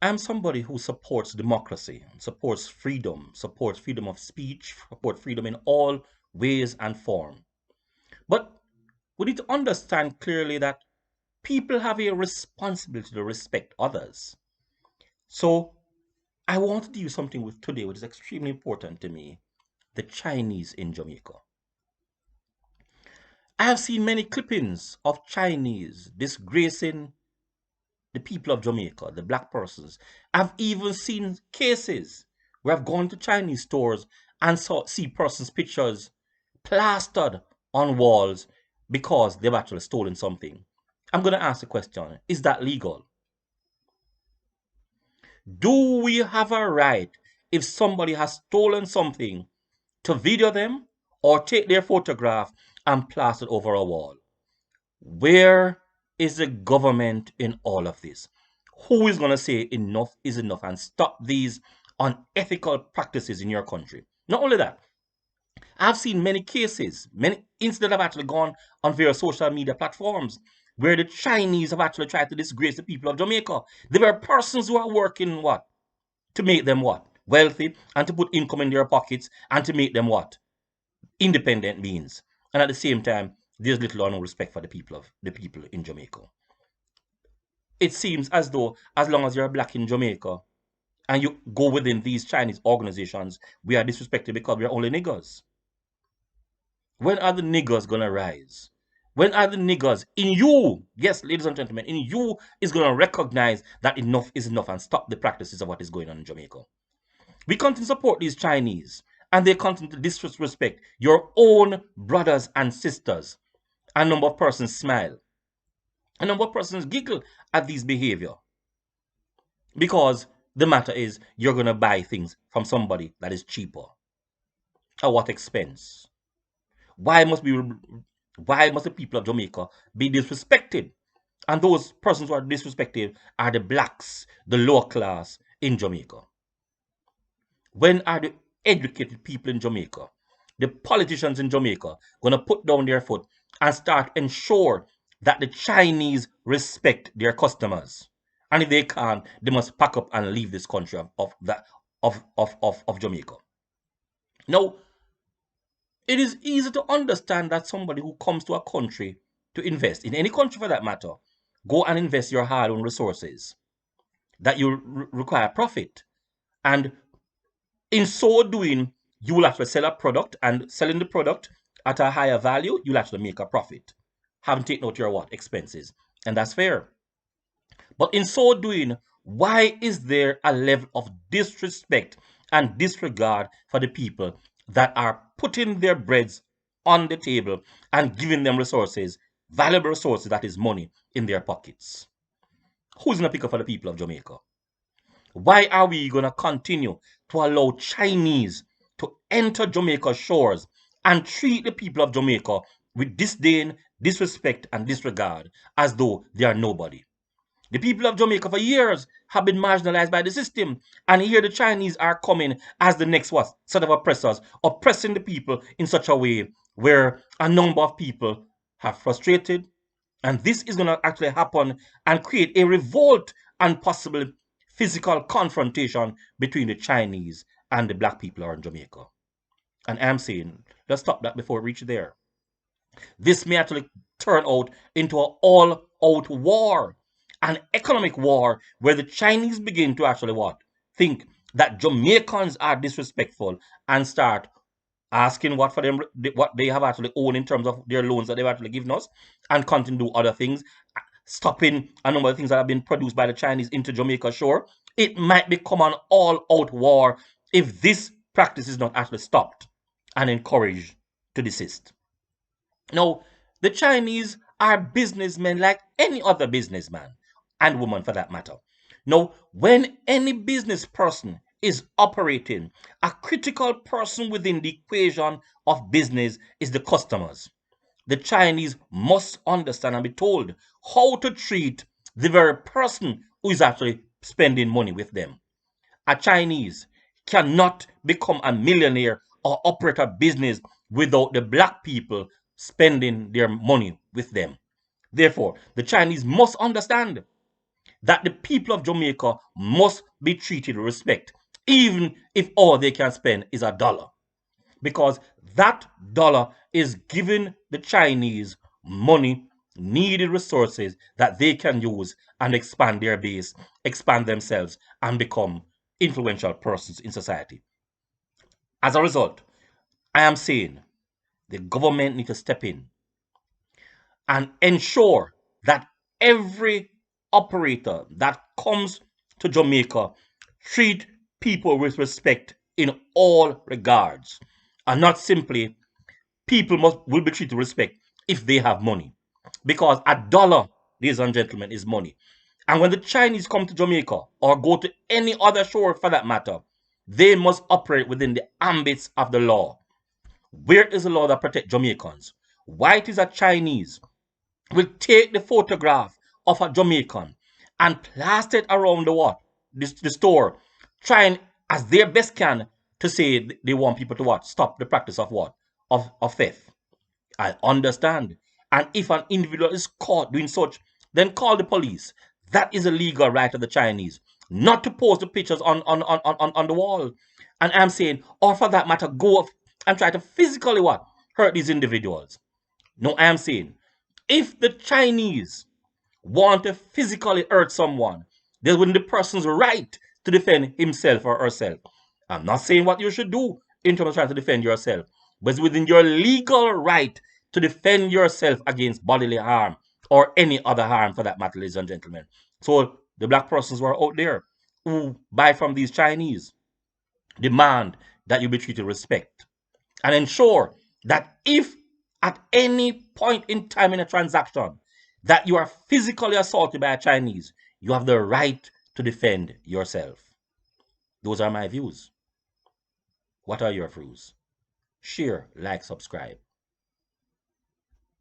I'm somebody who supports democracy, supports freedom of speech, supports freedom in all ways and form. But we need to understand clearly that people have a responsibility to respect others. So I want to do something with today, which is extremely important to me: the Chinese in Jamaica. I have seen many clippings of Chinese disgracing the people of Jamaica, the black persons. I've even seen cases where I've gone to Chinese stores and see persons' pictures plastered on walls because they've actually stolen something. I'm going to ask the question: is that legal? Do we have a right, if somebody has stolen something, to video them or take their photograph and plaster it over a wall? Where is the government in all of this? Who is going to say enough is enough and stop these unethical practices in your country? Not only that, I've seen many cases, many incidents have actually gone on various social media platforms where the Chinese have actually tried to disgrace the people of Jamaica. There were persons who are working what? To make them what? Wealthy, and to put income in their pockets, and to make them what? Independent beings. And at the same time, there's little or no respect for the people in Jamaica. It seems as though as long as you're black in Jamaica and you go within these Chinese organizations, we are disrespected because we're only niggers. When are the niggers gonna rise? When are the niggers in you, yes, ladies and gentlemen, in you is gonna recognize that enough is enough and stop the practices of what is going on in Jamaica? We continue to support these Chinese and they continue to disrespect your own brothers and sisters. A number of persons smile. A number of persons giggle at this behavior because the matter is you're going to buy things from somebody that is cheaper. At what expense? Why must we? Why must the people of Jamaica be disrespected? And those persons who are disrespected are the blacks, the lower class in Jamaica. When are the educated people in Jamaica, the politicians in Jamaica, going to put down their foot and start ensure that the Chinese respect their customers? And if they can't, they must pack up and leave this country of Jamaica. Now, it is easy to understand that somebody who comes to a country to invest, in any country for that matter, go and invest your hard-earned resources, that you require profit. And in so doing, you will actually sell a product, and selling the product at a higher value, you'll actually make a profit. Having taken out your what? Expenses. And that's fair. But in so doing, why is there a level of disrespect and disregard for the people that are putting their breads on the table and giving them resources, valuable resources, that is money, in their pockets? Who's going to pick up for the people of Jamaica? Why are we going to continue to allow Chinese to enter Jamaica's shores and treat the people of Jamaica with disdain, disrespect, and disregard as though they are nobody? The people of Jamaica for years have been marginalized by the system, and here the Chinese are coming as the next what? Set of oppressors, oppressing the people in such a way where a number of people have frustrated, and this is going to actually happen and create a revolt and possible physical confrontation between the Chinese and the black people around Jamaica. And I'm saying, let's stop that before we reach there. This may actually turn out into an all-out war, an economic war, where the Chinese begin to actually what? Think that Jamaicans are disrespectful and start asking what for them, what they have actually owned in terms of their loans that they've actually given us, and continue to do other things, stopping a number of things that have been produced by the Chinese into Jamaica shore. It might become an all-out war if this practice is not actually stopped and encouraged to desist. Now, the Chinese are businessmen like any other businessman and woman for that matter. Now, when any business person is operating, a critical person within the equation of business is the customers. The Chinese must understand and be told how to treat the very person who is actually spending money with them. A Chinese cannot become a millionaire or operate a business without the black people spending their money with them. Therefore, the Chinese must understand that the people of Jamaica must be treated with respect, even if all they can spend is $1. Because that dollar is giving the Chinese money, needed resources that they can use and expand their base, expand themselves, and become influential persons in society. As a result, I am saying the government needs to step in and ensure that every operator that comes to Jamaica treat people with respect in all regards, and not simply people will be treated with respect if they have money, because $1, ladies and gentlemen, is money. And when the Chinese come to Jamaica or go to any other shore for that matter, they must operate within the ambits of the law. Where is the law that protects Jamaicans? Why it is a Chinese will take the photograph of a Jamaican and plaster it around the what? The store, trying as their best can to say they want people to what? Stop the practice of what? Of theft. I understand. And if an individual is caught doing such, then call the police. That is a legal right of the Chinese, not to post the pictures on the wall. And I'm saying, or for that matter, go and try to physically what? Hurt these individuals. No, I am saying, if the Chinese want to physically hurt someone, then within the person's right to defend himself or herself. I'm not saying what you should do in terms of trying to defend yourself, but it's within your legal right to defend yourself against bodily harm or any other harm for that matter, ladies and gentlemen. So the black persons who are out there who buy from these Chinese demand that you be treated with respect and ensure that if at any point in time in a transaction that you are physically assaulted by a Chinese, you have the right to defend yourself. Those are my views. What are your views? Share, like, subscribe.